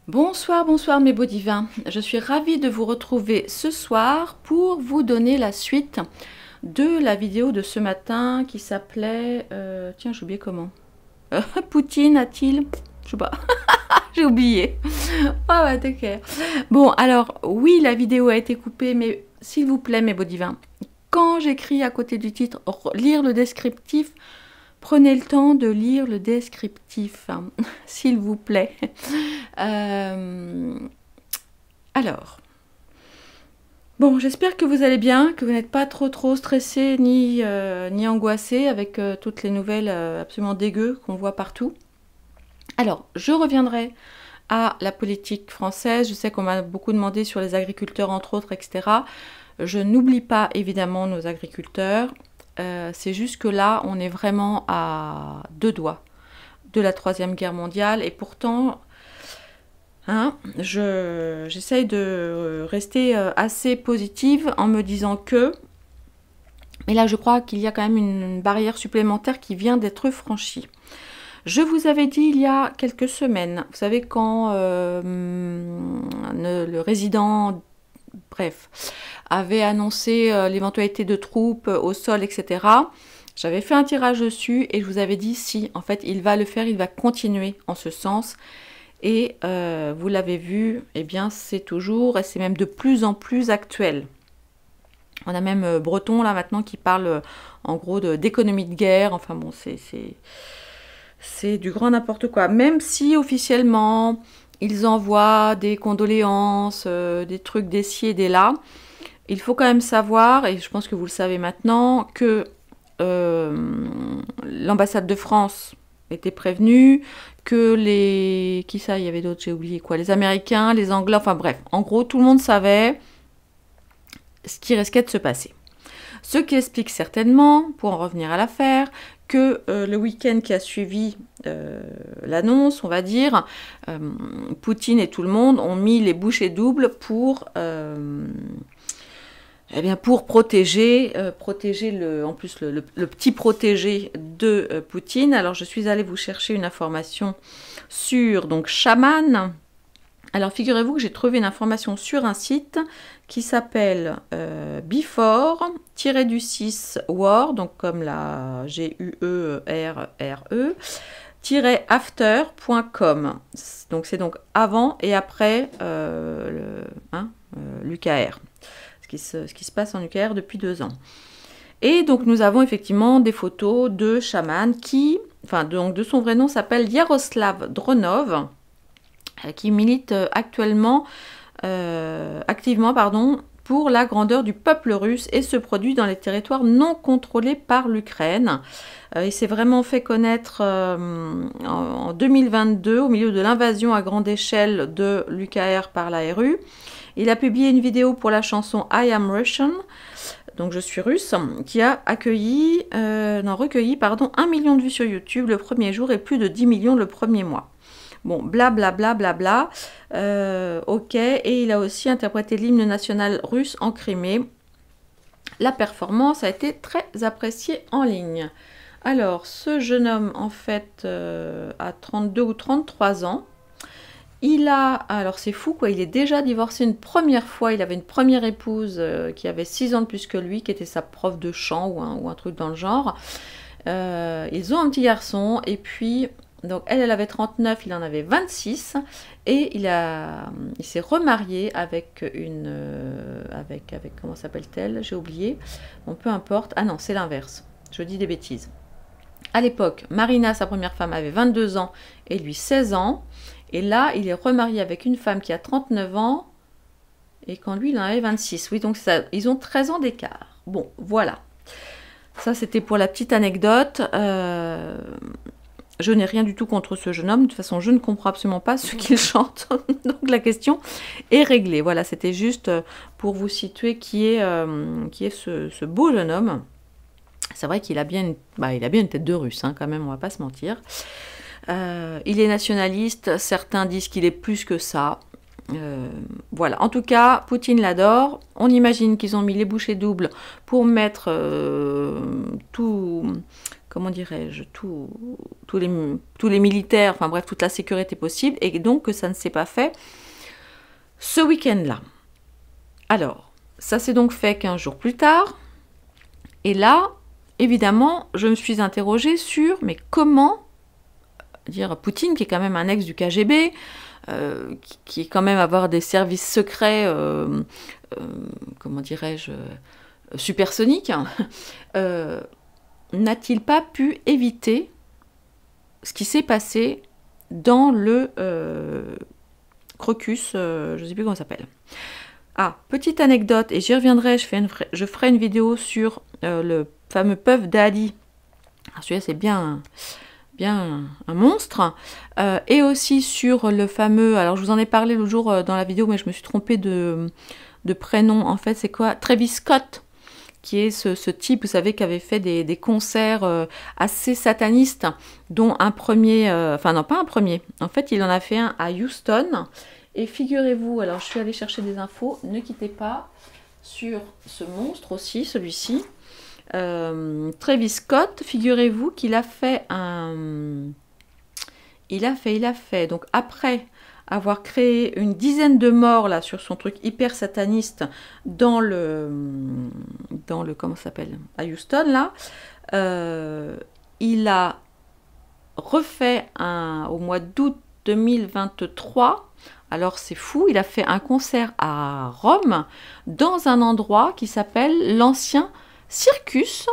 Bonsoir, bonsoir mes beaux divins. Je suis ravie de vous retrouver ce soir pour vous donner la suite de la vidéo de ce matin qui s'appelait... tiens, j'ai oublié comment. Poutine a-t-il... Je sais pas. J'ai oublié. Ah ouais, d'accord. Bon, alors, oui, la vidéo a été coupée, mais s'il vous plaît, mes beaux divins, quand j'écris à côté du titre, lire le descriptif, prenez le temps de lire le descriptif, hein, s'il vous plaît. Alors, bon, j'espère que vous allez bien, que vous n'êtes pas trop stressé ni angoissé avec toutes les nouvelles absolument dégueu qu'on voit partout. Alors, je reviendrai à la politique française. Je sais qu'on m'a beaucoup demandé sur les agriculteurs, entre autres, etc. Je n'oublie pas évidemment nos agriculteurs. C'est juste que là, on est vraiment à deux doigts de la Troisième Guerre mondiale. Et pourtant, hein, j'essaye de rester assez positive en me disant que... Mais là, je crois qu'il y a quand même une barrière supplémentaire qui vient d'être franchie. Je vous avais dit il y a quelques semaines, vous savez, quand le résident, bref, avait annoncé l'éventualité de troupes au sol, etc. J'avais fait un tirage dessus et je vous avais dit si, en fait, il va le faire, il va continuer en ce sens. Et vous l'avez vu, eh bien, c'est toujours, et c'est même de plus en plus actuel. On a même Breton, là, maintenant, qui parle, en gros, d'économie de guerre. Enfin, bon, c'est du grand n'importe quoi. Même si officiellement, ils envoient des condoléances, des trucs des ci et des là, il faut quand même savoir, et je pense que vous le savez maintenant, que l'ambassade de France était prévenue, que les... Qui ça, il y avait d'autres, j'ai oublié quoi. Les Américains, les Anglais, enfin bref. En gros, tout le monde savait ce qui risquait de se passer. Ce qui explique certainement, pour en revenir à l'affaire, que le week-end qui a suivi l'annonce, on va dire, Poutine et tout le monde ont mis les bouchées doubles pour, eh bien, pour protéger en plus le petit protégé de Poutine. Alors je suis allée vous chercher une information sur donc Shaman. Alors figurez-vous que j'ai trouvé une information sur un site qui s'appelle before-du-6 war, donc comme la G-U-E-R-R-E, after.com. Donc c'est donc avant et après l'UKR, ce qui se passe en UKR depuis 2 ans. Et donc nous avons effectivement des photos de Shaman qui, enfin donc de son vrai nom, s'appelle Yaroslav Dronov, qui milite activement pour la grandeur du peuple russe et se produit dans les territoires non contrôlés par l'Ukraine. Il s'est vraiment fait connaître en 2022 au milieu de l'invasion à grande échelle de l'UKR par la RU. Il a publié une vidéo pour la chanson I Am Russian, donc je suis russe, qui a recueilli 1 million de vues sur YouTube le premier jour et plus de 10 millions le premier mois. Bon, blablabla, ok, et il a aussi interprété l'hymne national russe en Crimée. La performance a été très appréciée en ligne. Alors, ce jeune homme, en fait, a 32 ou 33 ans. Il a, alors c'est fou quoi, il est déjà divorcé une première fois, il avait une première épouse qui avait 6 ans de plus que lui, qui était sa prof de chant ou un truc dans le genre. Ils ont un petit garçon, et puis... Donc elle avait 39, il en avait 26 et il s'est remarié avec une... avec comment s'appelle-t-elle? J'ai oublié. Bon, peu importe. Ah non, c'est l'inverse. Je dis des bêtises. À l'époque, Marina, sa première femme, avait 22 ans et lui 16 ans. Et là, il est remarié avec une femme qui a 39 ans et quand lui, il en avait 26. Oui, donc ça, ils ont 13 ans d'écart. Bon, voilà. Ça, c'était pour la petite anecdote. Je n'ai rien du tout contre ce jeune homme. De toute façon, je ne comprends absolument pas ce qu'il chante. Donc la question est réglée. Voilà, c'était juste pour vous situer qui est ce beau jeune homme. C'est vrai qu'il a bien une tête de russe, hein, quand même, on ne va pas se mentir. Il est nationaliste. Certains disent qu'il est plus que ça. Voilà. En tout cas, Poutine l'adore. On imagine qu'ils ont mis les bouchées doubles pour mettre tout... comment dirais-je, tous les militaires, enfin bref, toute la sécurité possible, et donc que ça ne s'est pas fait ce week-end-là. Alors, ça s'est donc fait 15 jours plus tard, et là, évidemment, je me suis interrogée sur, mais comment dire Poutine, qui est quand même un ex du KGB, qui est quand même avoir des services secrets, comment dirais-je, supersoniques, n'a-t-il pas pu éviter ce qui s'est passé dans le Crocus, je ne sais plus comment ça s'appelle. Ah, petite anecdote, et j'y reviendrai, je ferai une vidéo sur le fameux Puff Daddy. Celui-là, c'est bien un monstre. Et aussi sur le fameux, alors je vous en ai parlé l'autre jour dans la vidéo, mais je me suis trompée de prénom. En fait, c'est quoi? Travis Scott, qui est ce type, vous savez, qui avait fait des concerts assez satanistes, dont un premier, enfin non, pas un premier, en fait, il en a fait un à Houston. Et figurez-vous, alors je suis allée chercher des infos, ne quittez pas, sur ce monstre aussi, celui-ci. Travis Scott, figurez-vous qu'il a fait il a fait, donc après avoir créé une dizaine de morts là sur son truc hyper sataniste dans le comment ça s'appelle, à Houston là, il a refait au mois d'août 2023. Alors c'est fou, il a fait un concert à Rome dans un endroit qui s'appelle l'ancien Circus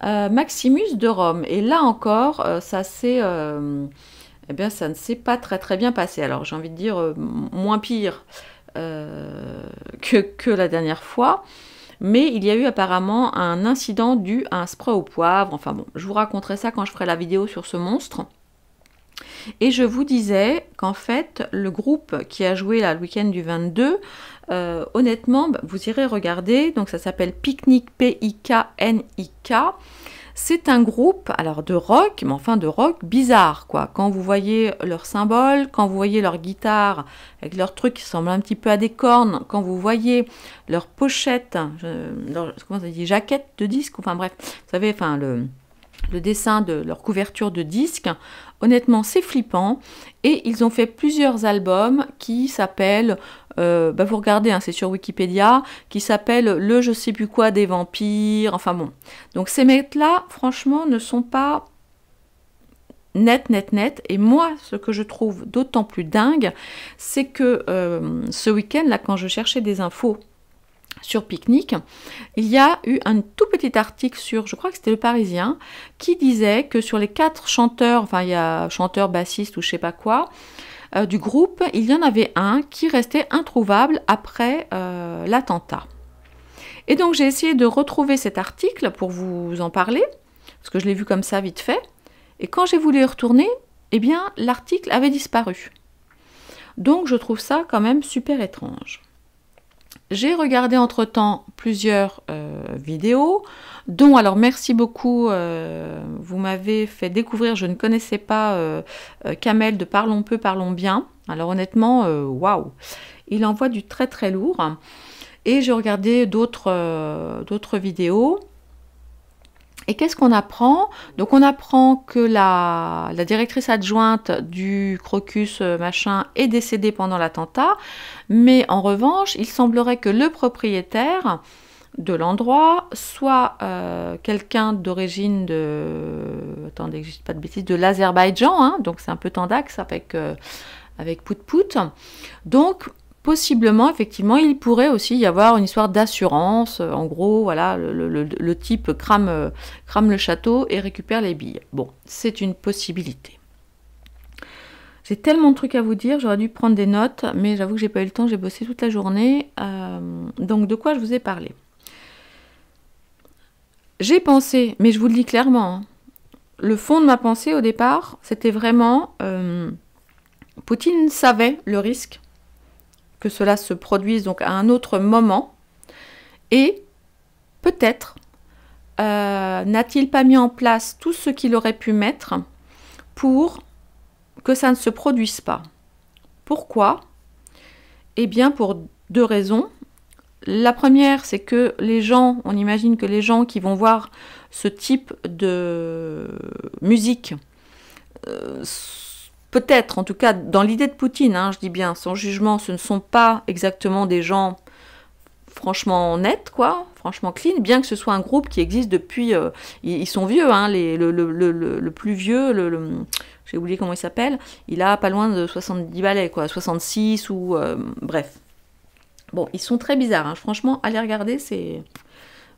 Maximus de Rome. Et là encore, ça ne s'est pas très bien passé. Alors j'ai envie de dire moins pire que la dernière fois. Mais il y a eu apparemment un incident dû à un spray au poivre. Enfin bon, je vous raconterai ça quand je ferai la vidéo sur ce monstre. Et je vous disais qu'en fait, le groupe qui a joué là, le week-end du 22, honnêtement, vous irez regarder. Donc ça s'appelle Picnic, P-I-K-N-I-K. C'est un groupe, alors de rock, mais enfin de rock bizarre, quoi. Quand vous voyez leur symbole, quand vous voyez leur guitare avec leur truc qui ressemble un petit peu à des cornes, quand vous voyez leur pochette, comment ça dit, jaquette de disque, enfin bref, vous savez, enfin le dessin de leur couverture de disque, honnêtement c'est flippant, et ils ont fait plusieurs albums qui s'appellent, vous regardez, hein, c'est sur Wikipédia, qui s'appellent le je sais plus quoi des vampires, enfin bon. Donc ces mecs-là, franchement, ne sont pas net, et moi, ce que je trouve d'autant plus dingue, c'est que ce week-end, là, quand je cherchais des infos sur Picnic, il y a eu un tout petit article sur, je crois que c'était Le Parisien, qui disait que sur les 4 chanteurs, enfin il y a chanteur, bassiste ou je sais pas quoi, du groupe, il y en avait un qui restait introuvable après l'attentat. Et donc j'ai essayé de retrouver cet article pour vous en parler, parce que je l'ai vu comme ça vite fait, et quand j'ai voulu y retourner, eh bien l'article avait disparu. Donc je trouve ça quand même super étrange. J'ai regardé entre-temps plusieurs vidéos, dont, alors merci beaucoup, vous m'avez fait découvrir, je ne connaissais pas Kamel de Parlons peu, parlons bien. Alors honnêtement, waouh, il envoie du très lourd. Et j'ai regardé d'autres vidéos. Et qu'est-ce qu'on apprend? Donc on apprend que la directrice adjointe du Crocus machin est décédée pendant l'attentat, mais en revanche, il semblerait que le propriétaire de l'endroit soit quelqu'un d'origine attendez que je ne dise pas de bêtises, de l'Azerbaïdjan, hein, donc c'est un peu tendax avec Pout-Pout. Donc possiblement, effectivement, il pourrait aussi y avoir une histoire d'assurance. En gros, voilà, le type crame le château et récupère les billes. Bon, c'est une possibilité. J'ai tellement de trucs à vous dire, j'aurais dû prendre des notes, mais j'avoue que j'ai pas eu le temps, j'ai bossé toute la journée. Donc, de quoi je vous ai parlé? J'ai pensé, mais je vous le dis clairement, hein, le fond de ma pensée au départ, c'était vraiment... Poutine savait le risque que cela se produise donc à un autre moment, et peut-être n'a-t-il pas mis en place tout ce qu'il aurait pu mettre pour que ça ne se produise pas. Pourquoi? Eh bien pour 2 raisons. La première, c'est que les gens, on imagine que les gens qui vont voir ce type de musique, peut-être, en tout cas dans l'idée de Poutine, hein, je dis bien, sans jugement, ce ne sont pas exactement des gens franchement nets, quoi, franchement clean, bien que ce soit un groupe qui existe depuis... ils sont vieux, hein, le plus vieux, j'ai oublié comment il s'appelle, il a pas loin de 70 balais, quoi, 66 ou... bref. Bon, ils sont très bizarres, hein. Franchement, allez regarder, c'est...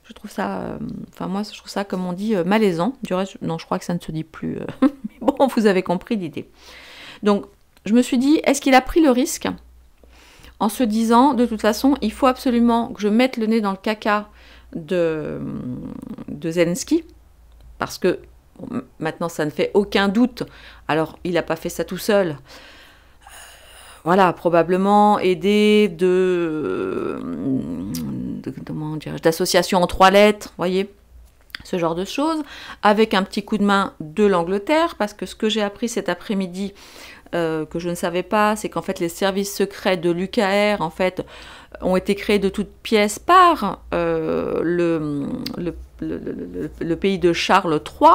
Je trouve ça... Enfin, moi, je trouve ça, comme on dit, malaisant. Du reste, non, je crois que ça ne se dit plus. Mais bon, vous avez compris l'idée. Donc, je me suis dit, est-ce qu'il a pris le risque en se disant, de toute façon, il faut absolument que je mette le nez dans le caca de Zelensky, parce que bon, maintenant, ça ne fait aucun doute. Alors, il n'a pas fait ça tout seul. Voilà, probablement aidé d'associations en 3 lettres, voyez, ce genre de choses, avec un petit coup de main de l'Angleterre, parce que ce que j'ai appris cet après-midi, que je ne savais pas, c'est qu'en fait les services secrets de l'UKR, en fait, ont été créés de toutes pièces par le pays de Charles III,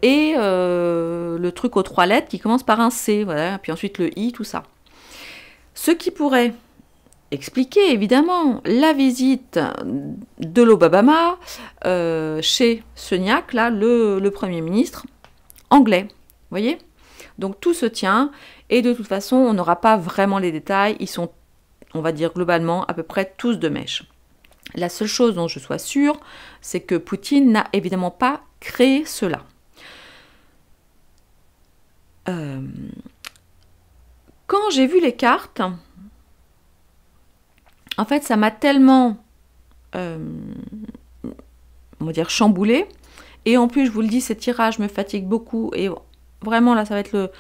et le truc aux 3 lettres qui commence par un C, voilà, puis ensuite le I, tout ça. Ce qui pourrait expliquer évidemment la visite de l'Obama chez Sunak, là, le Premier ministre anglais. Vous voyez? Donc tout se tient, et de toute façon, on n'aura pas vraiment les détails. Ils sont, on va dire globalement, à peu près tous de mèche. La seule chose dont je sois sûre, c'est que Poutine n'a évidemment pas créé cela. Quand j'ai vu les cartes, en fait, ça m'a tellement, on va dire, chamboulé. Et en plus, je vous le dis, ces tirages me fatiguent beaucoup. Et vraiment, là, ça va être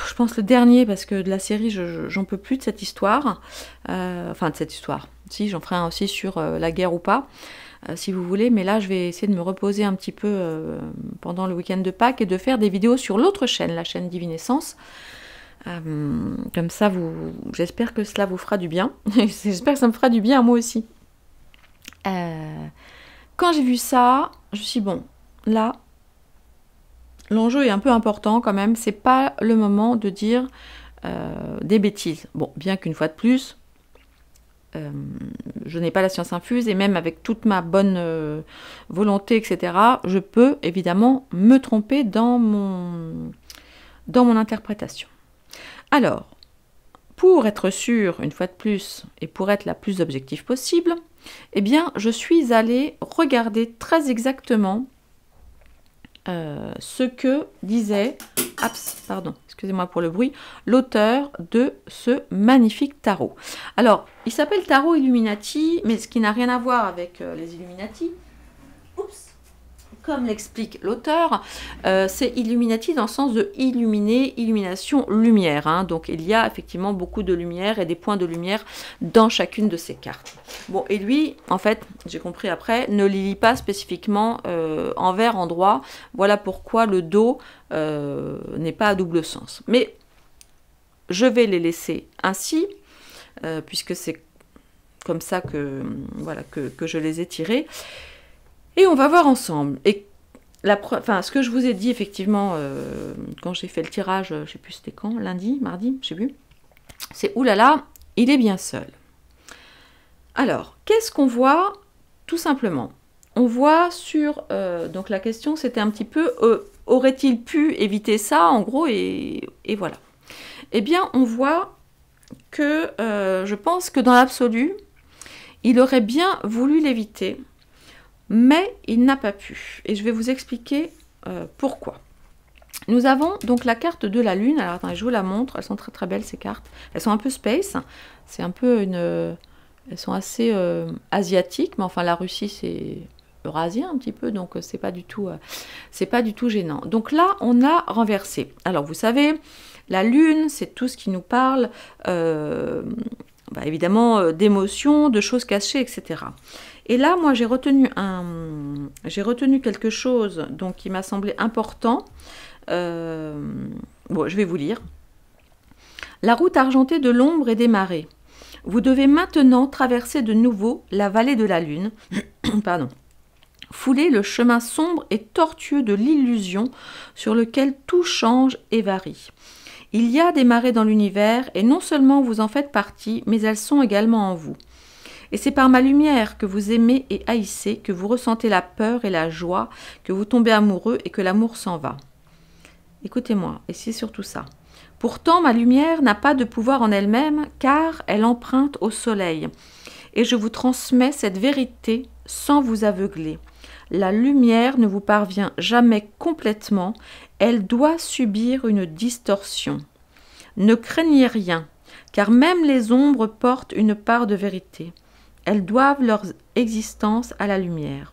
je pense, le dernier, parce que de la série, j'en peux plus de cette histoire. Enfin, de cette histoire. Si, j'en ferai un aussi sur la guerre ou pas, si vous voulez. Mais là, je vais essayer de me reposer un petit peu pendant le week-end de Pâques et de faire des vidéos sur l'autre chaîne, la chaîne Divinescence. Comme ça, j'espère que cela vous fera du bien. J'espère que ça me fera du bien à moi aussi. Quand j'ai vu ça, je me suis dit, bon, là, l'enjeu est un peu important quand même. C'est pas le moment de dire des bêtises. Bon, bien qu'une fois de plus, je n'ai pas la science infuse, et même avec toute ma bonne volonté, etc., je peux évidemment me tromper dans mon interprétation. Alors, pour être sûre, une fois de plus, et pour être la plus objective possible, eh bien, je suis allée regarder très exactement ce que disait, pardon, excusez-moi pour le bruit, l'auteur de ce magnifique tarot. Alors, il s'appelle Tarot Illuminati, mais ce qui n'a rien à voir avec les Illuminati. Oups. Comme l'explique l'auteur, c'est Illuminati dans le sens de illuminer, illumination, lumière. Hein. Donc il y a effectivement beaucoup de lumière et des points de lumière dans chacune de ces cartes. Bon, et lui, en fait, j'ai compris après, ne les lit pas spécifiquement envers, endroit. Voilà pourquoi le dos n'est pas à double sens. Mais je vais les laisser ainsi, puisque c'est comme ça que, voilà, que je les ai tirés. Et on va voir ensemble. Et ce que je vous ai dit, effectivement, quand j'ai fait le tirage, je ne sais plus c'était quand, lundi, mardi, je ne sais plus, c'est oulala, il est bien seul. Alors, qu'est-ce qu'on voit? Tout simplement, on voit sur... donc la question, c'était un petit peu, aurait-il pu éviter ça, en gros, et voilà. Eh bien, on voit que je pense que dans l'absolu, il aurait bien voulu l'éviter, mais il n'a pas pu. Et je vais vous expliquer pourquoi. Nous avons donc la carte de la Lune. Alors attendez, je vous la montre. Elles sont très très belles ces cartes. Elles sont un peu space. C'est un peu une... Elles sont assez asiatiques, mais enfin la Russie c'est eurasien un petit peu, donc c'est pas du tout gênant. Donc là, on a renversé. Alors vous savez, la Lune, c'est tout ce qui nous parle, évidemment, d'émotions, de choses cachées, etc. Et là, moi, j'ai retenu quelque chose donc, qui m'a semblé important. Bon, je vais vous lire. La route argentée de l'ombre et des marées. Vous devez maintenant traverser de nouveau la vallée de la Lune, pardon, fouler le chemin sombre et tortueux de l'illusion sur lequel tout change et varie. Il y a des marées dans l'univers et non seulement vous en faites partie, mais elles sont également en vous. Et c'est par ma lumière que vous aimez et haïssez, que vous ressentez la peur et la joie, que vous tombez amoureux et que l'amour s'en va. Écoutez-moi, et c'est surtout ça. Pourtant, ma lumière n'a pas de pouvoir en elle-même, car elle emprunte au soleil. Et je vous transmets cette vérité sans vous aveugler. La lumière ne vous parvient jamais complètement, elle doit subir une distorsion. Ne craignez rien, car même les ombres portent une part de vérité. Elles doivent leur existence à la lumière.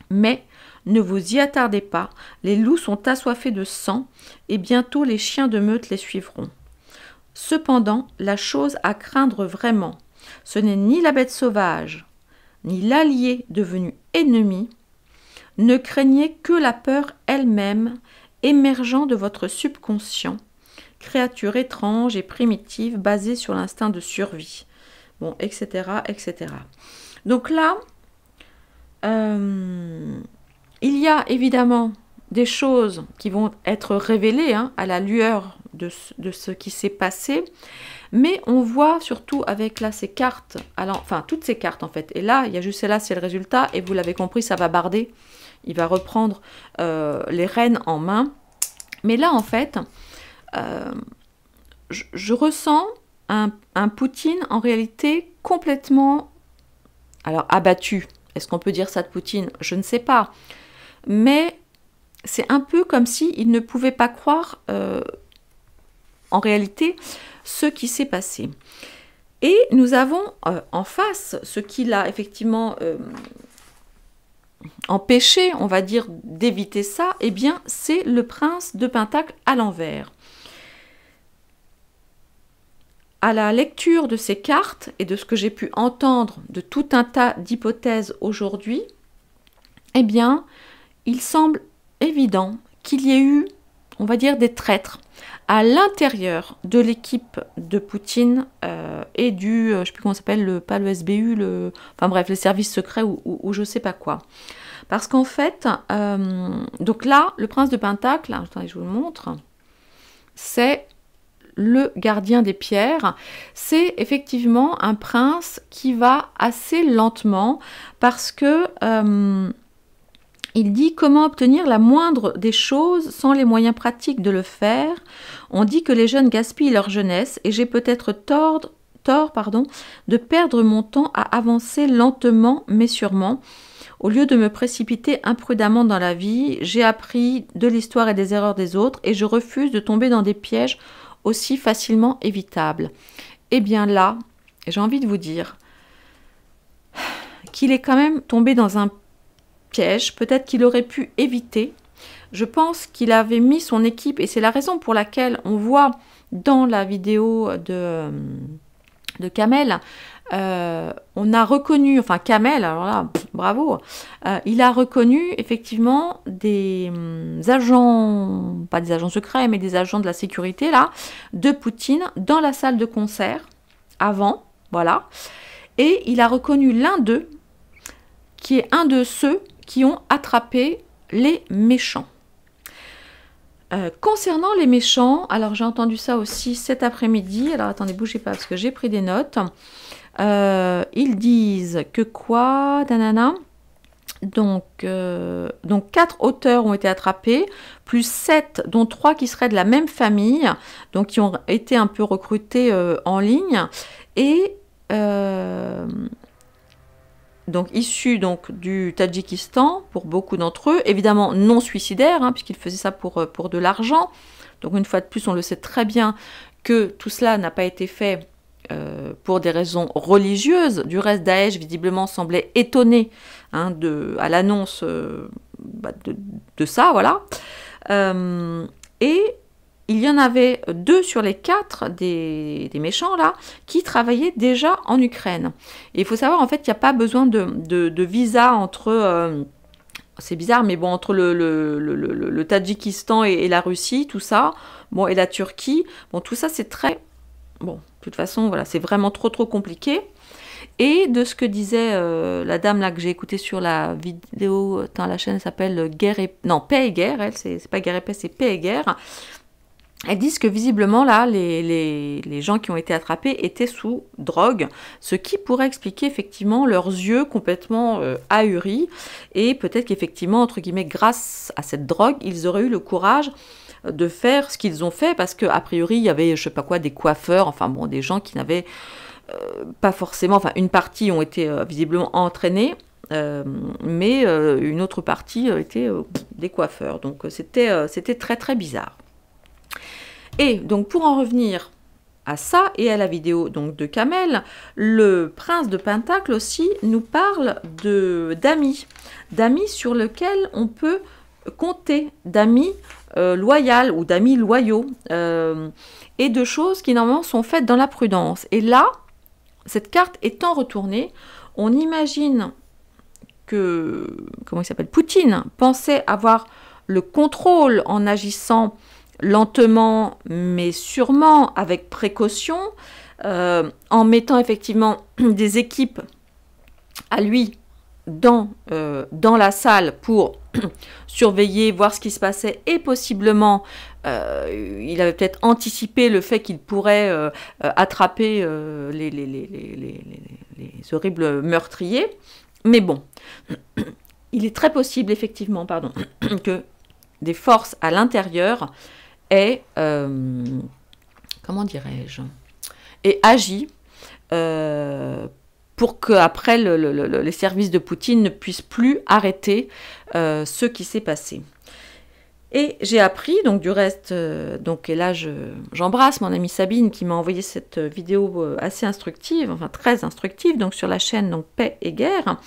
Mais ne vous y attardez pas, les loups sont assoiffés de sang, et bientôt les chiens de meute les suivront. Cependant, la chose à craindre vraiment, ce n'est ni la bête sauvage, ni l'allié devenu ennemi. Ne craignez que la peur elle-même, émergeant de votre subconscient, créature étrange et primitive basée sur l'instinct de survie. Bon, etc., etc. Donc là, il y a évidemment des choses qui vont être révélées à la lueur de ce qui s'est passé, mais on voit surtout avec là ces cartes, enfin toutes ces cartes en fait, et là il y a juste celle-là, c'est le résultat, et vous l'avez compris, ça va barder, il va reprendre les rênes en main, mais là en fait, je ressens un Poutine en réalité complètement, alors abattu. Est-ce qu'on peut dire ça de Poutine? Je ne sais pas. Mais c'est un peu comme s'il ne pouvait pas croire en réalité ce qui s'est passé. Et nous avons en face ce qui l'a effectivement empêché, on va dire, d'éviter ça, eh bien c'est le prince de Pentacle à l'envers. À la lecture de ces cartes et de ce que j'ai pu entendre de tout un tas d'hypothèses aujourd'hui, eh bien, il semble évident qu'il y ait eu, on va dire, des traîtres à l'intérieur de l'équipe de Poutine et du, je ne sais plus comment ça s'appelle, pas le SBU, enfin bref, les services secrets ou je ne sais pas quoi. Parce qu'en fait, donc là, le prince de Pentacle, attendez, je vous le montre, c'est le gardien des pierres. C'est effectivement un prince qui va assez lentement parce que il dit comment obtenir la moindre des choses sans les moyens pratiques de le faire. On dit que les jeunes gaspillent leur jeunesse et j'ai peut-être tort de perdre mon temps à avancer lentement mais sûrement. Au lieu de me précipiter imprudemment dans la vie, j'ai appris de l'histoire et des erreurs des autres et je refuse de tomber dans des pièges aussi facilement évitables. Eh bien là, j'ai envie de vous dire qu'il est quand même tombé dans un piège, peut-être qu'il aurait pu éviter. Je pense qu'il avait mis son équipe, et c'est la raison pour laquelle on voit dans la vidéo de Kamel, on a reconnu, enfin Kamel, alors là, bravo, il a reconnu effectivement des agents, pas des agents secrets, mais des agents de la sécurité là, de Poutine dans la salle de concert, avant, voilà, et il a reconnu l'un d'eux, qui est un de ceux qui ont attrapé les méchants. Concernant les méchants, alors j'ai entendu ça aussi cet après-midi, alors attendez, bougez pas parce que j'ai pris des notes. Ils disent que quoi, nanana. Donc 4 auteurs ont été attrapés, plus 7, dont 3 qui seraient de la même famille, donc qui ont été un peu recrutés en ligne, et donc issus donc, du Tadjikistan, pour beaucoup d'entre eux, évidemment non suicidaires, puisqu'ils faisaient ça pour de l'argent. Donc une fois de plus, on le sait très bien que tout cela n'a pas été fait pour des raisons religieuses. Du reste, Daesh, visiblement, semblait étonné à l'annonce de ça, voilà. Et il y en avait 2 sur les 4 des méchants, là, qui travaillaient déjà en Ukraine. Et il faut savoir, en fait, qu'il n'y a pas besoin de visa entre... c'est bizarre, mais bon, entre le Tadjikistan et la Russie, tout ça, bon, et la Turquie, bon, tout ça, c'est très bon, de toute façon, voilà, c'est vraiment trop compliqué. Et de ce que disait la dame là que j'ai écouté sur la vidéo, attends, la chaîne s'appelle Guerre et... Non, Paix et Guerre, elle, c'est pas Guerre et Paix, c'est Paix et Guerre. Elles disent que visiblement là, les gens qui ont été attrapés étaient sous drogue, ce qui pourrait expliquer effectivement leurs yeux complètement ahuris, et peut-être qu'effectivement, entre guillemets, grâce à cette drogue, ils auraient eu le courage de faire ce qu'ils ont fait, parce qu'a priori, il y avait, je sais pas quoi, des coiffeurs, enfin bon, des gens qui n'avaient pas forcément, enfin une partie ont été visiblement entraînés, mais une autre partie était des coiffeurs, donc c'était très bizarre. Et donc pour en revenir à ça et à la vidéo donc de Kamel, le prince de Pentacle aussi nous parle d'amis sur lesquels on peut compter, d'amis loyaux ou d'amis loyaux, et de choses qui normalement sont faites dans la prudence. Et là, cette carte étant retournée, on imagine que, comment il s'appelle, Poutine pensait avoir le contrôle en agissant lentement mais sûrement, avec précaution, en mettant effectivement des équipes à lui dans la salle pour surveiller, voir ce qui se passait, et possiblement il avait peut-être anticipé le fait qu'il pourrait attraper les horribles meurtriers. Mais bon, il est très possible effectivement, pardon, que des forces à l'intérieur aient, comment dirais-je, aient agi pour qu'après les services de Poutine ne puissent plus arrêter ce qui s'est passé. Et j'ai appris, donc du reste, donc, et là j'embrasse mon amie Sabine qui m'a envoyé cette vidéo assez instructive, enfin très instructive, donc sur la chaîne donc, Paix et Guerre.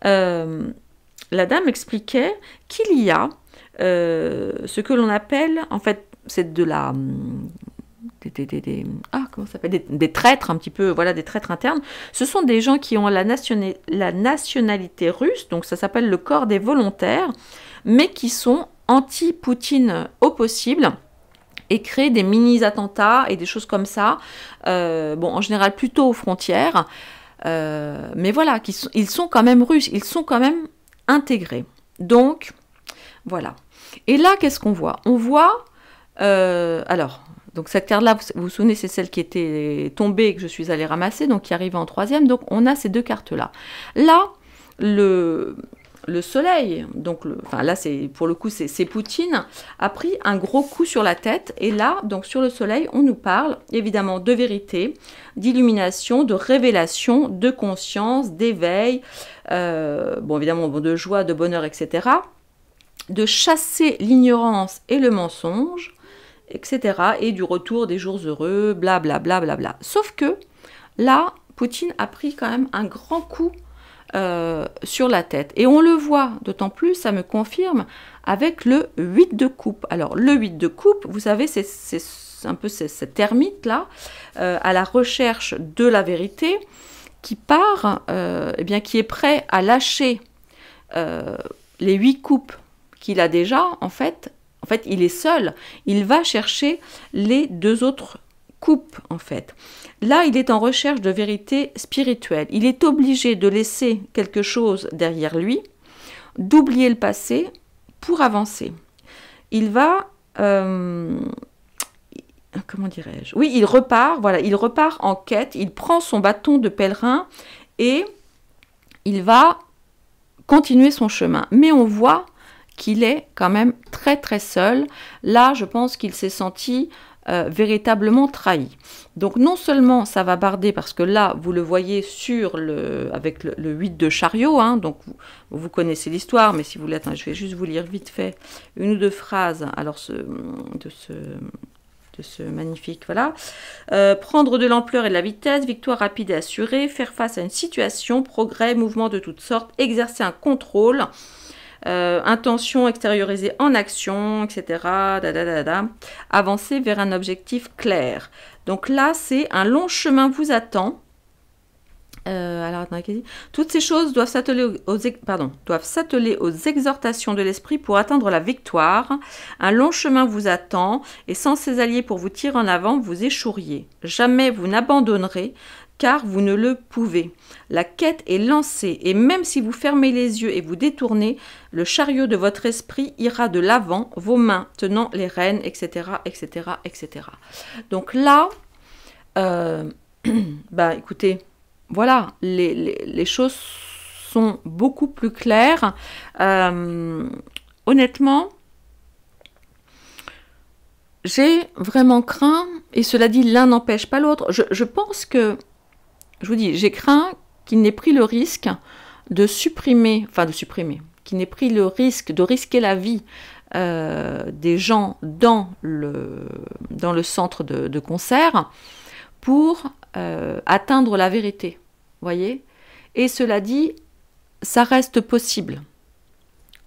La dame expliquait qu'il y a ce que l'on appelle, en fait, c'est de la... comment ça s'appelle, des traîtres un petit peu, voilà, des traîtres internes. Ce sont des gens qui ont la nationalité russe, donc ça s'appelle le corps des volontaires, mais qui sont anti-Poutine au possible et créent des mini-attentats et des choses comme ça, bon, en général plutôt aux frontières, mais voilà, ils sont quand même russes, ils sont quand même intégrés. Donc, voilà. Et là, qu'est-ce qu'on voit? On voit, alors... Donc cette carte-là, vous vous souvenez, c'est celle qui était tombée et que je suis allée ramasser, donc qui arrive en troisième. Donc on a ces deux cartes-là. Là, le soleil, donc enfin là, pour le coup, c'est Poutine, a pris un gros coup sur la tête. Et là, donc sur le soleil, on nous parle évidemment de vérité, d'illumination, de révélation, de conscience, d'éveil, bon évidemment de joie, de bonheur, etc. De chasser l'ignorance et le mensonge, etc. Et du retour des jours heureux, blablabla. Bla, bla, bla. Sauf que là, Poutine a pris quand même un grand coup sur la tête. Et on le voit, d'autant plus, ça me confirme, avec le 8 de coupe. Alors, le 8 de coupe, vous savez, c'est un peu cette ermite-là, à la recherche de la vérité, qui part, eh bien, qui est prêt à lâcher les 8 coupes qu'il a déjà, en fait, il est seul. Il va chercher les 2 autres coupes, en fait. Là, il est en recherche de vérité spirituelle. Il est obligé de laisser quelque chose derrière lui, d'oublier le passé pour avancer. Il va... comment dirais-je? Oui, il repart, voilà, il repart en quête, il prend son bâton de pèlerin et il va continuer son chemin. Mais on voit qu'il est quand même très seul. Là, je pense qu'il s'est senti véritablement trahi. Donc non seulement ça va barder, parce que là, vous le voyez avec le 8 de chariot, hein, donc vous connaissez l'histoire, mais si vous voulez, attends, je vais juste vous lire vite fait une ou deux phrases alors, de ce magnifique, voilà. Prendre de l'ampleur et de la vitesse, victoire rapide et assurée, faire face à une situation, progrès, mouvement de toutes sortes, exercer un contrôle, intention extériorisée en action, etc. Avancer vers un objectif clair. Donc là, c'est un long chemin vous attend Alors, attendez, qu'est-ce qu'il dit ? Toutes ces choses doivent s'atteler doivent s'atteler aux exhortations de l'esprit pour atteindre la victoire. Un long chemin vous attend, et sans ces alliés pour vous tirer en avant, vous échoueriez. Jamais vous n'abandonnerez, car vous ne le pouvez. La quête est lancée, et même si vous fermez les yeux et vous détournez, le chariot de votre esprit ira de l'avant, vos mains tenant les rênes, etc., etc., etc. Donc là, écoutez, voilà, les choses sont beaucoup plus claires. Honnêtement, j'ai vraiment craint, et cela dit, l'un n'empêche pas l'autre. Je pense que, je vous dis, j'ai craint qu'il n'ait pris le risque qu'il n'ait pris le risque de risquer la vie des gens dans le centre de concert pour atteindre la vérité. Voyez ? Et cela dit, ça reste possible.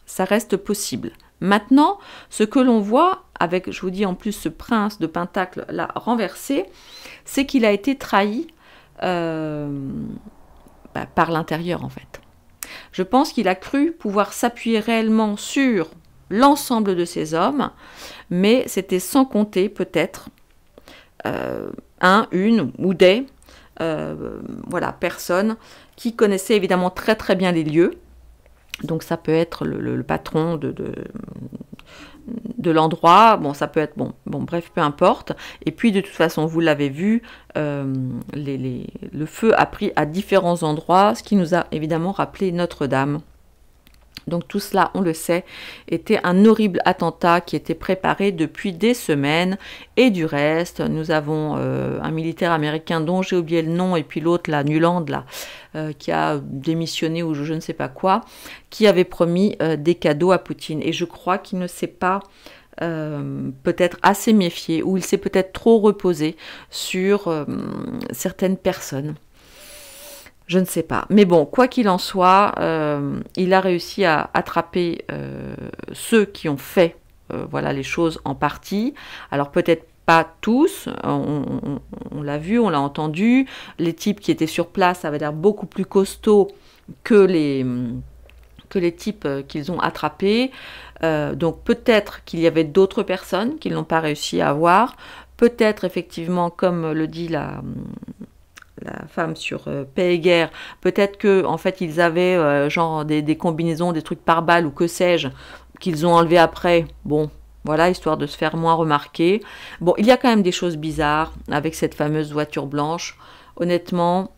Ça reste possible. Maintenant, ce que l'on voit, avec, je vous dis en plus, ce prince de Pentacle là renversé, c'est qu'il a été trahi par l'intérieur en fait. Je pense qu'il a cru pouvoir s'appuyer réellement sur l'ensemble de ces hommes, mais c'était sans compter peut-être une ou des personnes qui connaissaient évidemment très très bien les lieux. Donc ça peut être le patron de l'endroit, bon ça peut être, bref, peu importe. Et puis de toute façon, vous l'avez vu, le feu a pris à différents endroits, ce qui nous a évidemment rappelé Notre-Dame. Donc tout cela, on le sait, était un horrible attentat qui était préparé depuis des semaines. Et du reste, nous avons un militaire américain dont j'ai oublié le nom, et puis l'autre, là, Nuland, là, qui a démissionné ou je ne sais pas quoi, qui avait promis des cadeaux à Poutine. Et je crois qu'il ne s'est pas peut-être assez méfié, ou il s'est peut-être trop reposé sur certaines personnes. Je ne sais pas. Mais bon, quoi qu'il en soit, il a réussi à attraper ceux qui ont fait les choses en partie. Alors peut-être pas tous, on l'a vu, on l'a entendu. Les types qui étaient sur place avaient l'air beaucoup plus costauds que les types qu'ils ont attrapés. Donc peut-être qu'il y avait d'autres personnes qui n'ont pas réussi à avoir. Peut-être effectivement, comme le dit la femme sur Paix et Guerre, peut-être que en fait ils avaient genre des combinaisons, des trucs par balle ou que sais-je, qu'ils ont enlevé après, bon, voilà, histoire de se faire moins remarquer. Bon, il y a quand même des choses bizarres avec cette fameuse voiture blanche. Honnêtement,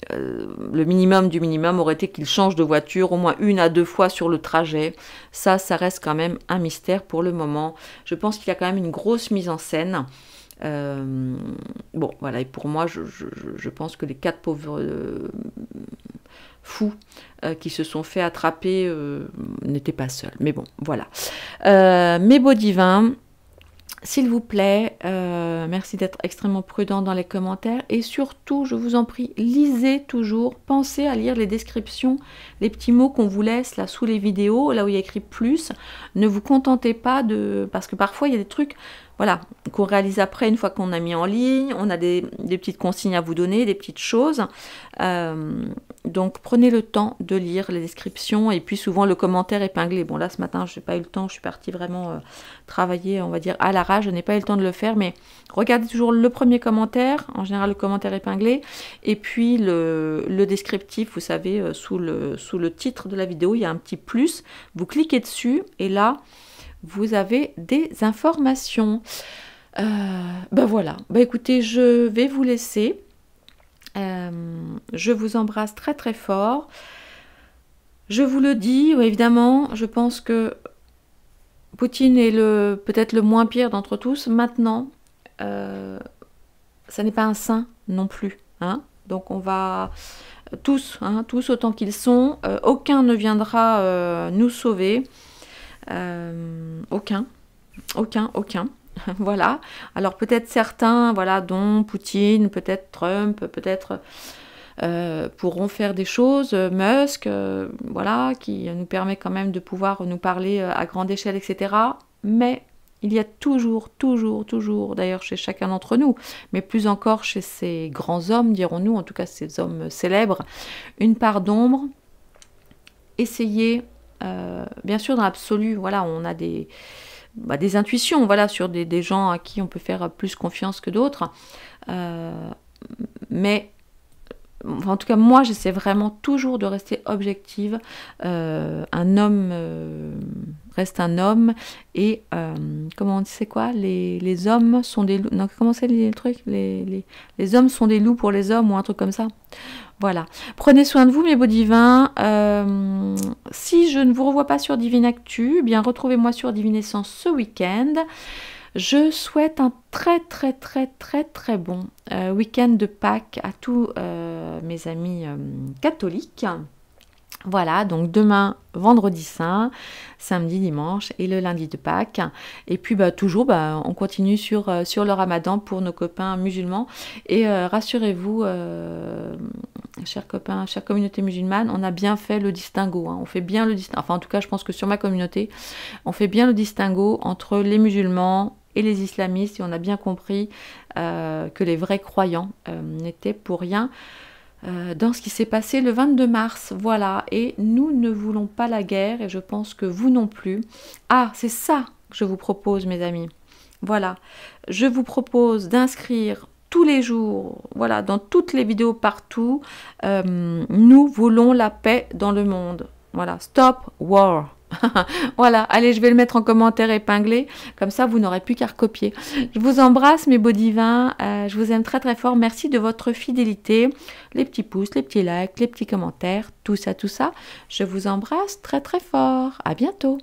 le minimum du minimum aurait été qu'ils changent de voiture au moins 1 à 2 fois sur le trajet. Ça reste quand même un mystère pour le moment. Je pense qu'il y a quand même une grosse mise en scène. Et pour moi, je pense que les 4 pauvres fous qui se sont fait attraper n'étaient pas seuls. Mais bon, voilà. Mes beaux divins, s'il vous plaît, merci d'être extrêmement prudent dans les commentaires. Et surtout, je vous en prie, lisez toujours. Pensez à lire les descriptions, les petits mots qu'on vous laisse là sous les vidéos, là où il y a écrit plus. Ne vous contentez pas de... Parce que parfois, il y a des trucs... Voilà, qu'on réalise après une fois qu'on a mis en ligne. On a des petites consignes à vous donner, des petites choses. Donc, prenez le temps de lire les descriptions et puis souvent le commentaire épinglé. Bon, là, ce matin, je n'ai pas eu le temps. Je suis partie vraiment travailler, on va dire, à l'arrache. Je n'ai pas eu le temps de le faire, mais regardez toujours le premier commentaire, en général le commentaire épinglé, et puis le descriptif, vous savez, sous le titre de la vidéo, il y a un petit plus. Vous cliquez dessus et là... vous avez des informations. Voilà. Écoutez, je vais vous laisser. Je vous embrasse très très fort. Je vous le dis, évidemment, je pense que Poutine est peut-être le moins pire d'entre tous. Maintenant, ça n'est pas un saint non plus. Hein. Donc on va... tous autant qu'ils sont. Aucun ne viendra nous sauver. Aucun. Voilà. Alors peut-être certains, voilà, dont Poutine, peut-être Trump, peut-être pourront faire des choses, Musk, voilà, qui nous permet quand même de pouvoir nous parler à grande échelle, etc. Mais Il y a toujours, toujours, toujours, d'ailleurs chez chacun d'entre nous, mais plus encore chez ces grands hommes, dirons-nous, en tout cas ces hommes célèbres, une part d'ombre. Essayez, bien sûr dans l'absolu, voilà, on a des intuitions, voilà, sur des gens à qui on peut faire plus confiance que d'autres, mais en tout cas, moi, j'essaie vraiment toujours de rester objective. Un homme reste un homme. Et comment on dit, c'est quoi, les hommes sont des loups. Non, comment c'est les trucs, les hommes sont des loups pour les hommes, ou un truc comme ça. Voilà. Prenez soin de vous, mes beaux divins. Si je ne vous revois pas sur Divine Actu, eh bien retrouvez-moi sur Divinescence ce week-end. Je souhaite un très très très très très bon week-end de Pâques à tous mes amis catholiques. Voilà, donc demain, vendredi saint, samedi, dimanche et le lundi de Pâques. Et puis toujours, on continue sur le ramadan pour nos copains musulmans. Et rassurez-vous, chers copains, chère communauté musulmane, on a bien fait le distinguo. On fait bien le distinguo. Enfin, en tout cas, je pense que sur ma communauté, on fait bien le distinguo entre les musulmans et les islamistes. Et on a bien compris que les vrais croyants n'étaient pour rien dans ce qui s'est passé le 22 mars, voilà, et nous ne voulons pas la guerre, et je pense que vous non plus. Ah, c'est ça que je vous propose, mes amis, voilà, je vous propose d'inscrire tous les jours, voilà, dans toutes les vidéos partout, nous voulons la paix dans le monde, voilà, stop war. Voilà, allez, je vais le mettre en commentaire épinglé, comme ça vous n'aurez plus qu'à recopier. Je vous embrasse, mes beaux divins, je vous aime très très fort, merci de votre fidélité, les petits pouces, les petits likes, les petits commentaires, tout ça, je vous embrasse très très fort, à bientôt.